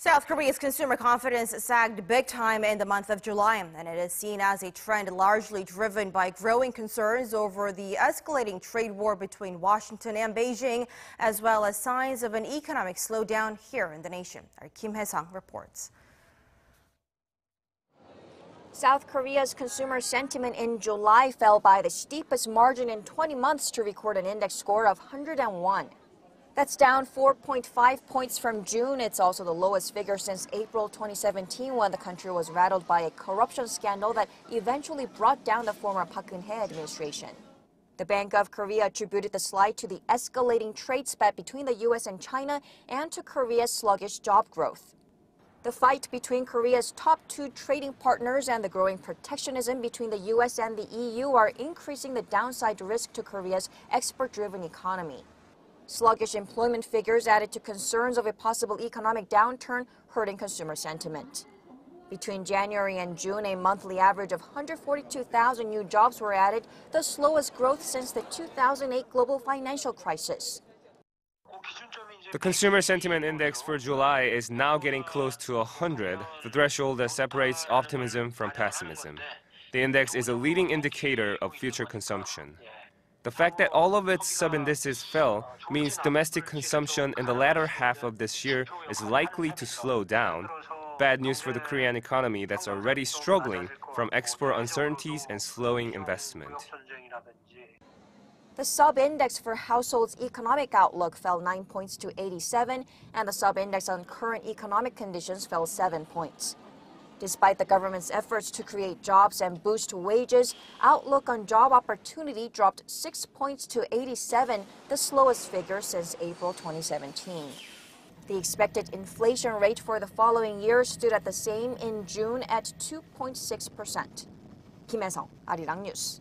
South Korea's consumer confidence sagged big time in the month of July, and it is seen as a trend largely driven by growing concerns over the escalating trade war between Washington and Beijing, as well as signs of an economic slowdown here in the nation. Our Hyesung reports. South Korea's consumer sentiment in July fell by the steepest margin in 20 months to record an index score of 101. That's down 4.5 points from June. It's also the lowest figure since April 2017, when the country was rattled by a corruption scandal that eventually brought down the former Park Geun-hye administration. The Bank of Korea attributed the slide to the escalating trade spat between the U.S. and China and to Korea's sluggish job growth. The fight between Korea's top two trading partners and the growing protectionism between the U.S. and the EU are increasing the downside risk to Korea's export-driven economy. Sluggish employment figures added to concerns of a possible economic downturn, hurting consumer sentiment. Between January and June, a monthly average of 142,000 new jobs were added, the slowest growth since the 2008 global financial crisis. The Consumer Sentiment Index for July is now getting close to 100, the threshold that separates optimism from pessimism. The index is a leading indicator of future consumption. The fact that all of its sub-indices fell means domestic consumption in the latter half of this year is likely to slow down. Bad news for the Korean economy that's already struggling from export uncertainties and slowing investment. The sub-index for households' economic outlook fell 9 points to 87, and the sub-index on current economic conditions fell 7 points. Despite the government's efforts to create jobs and boost wages, outlook on job opportunity dropped 6 points to 87, the slowest figure since April 2017. The expected inflation rate for the following year stood at the same in June at 2.6%. 김혜성, Arirang News.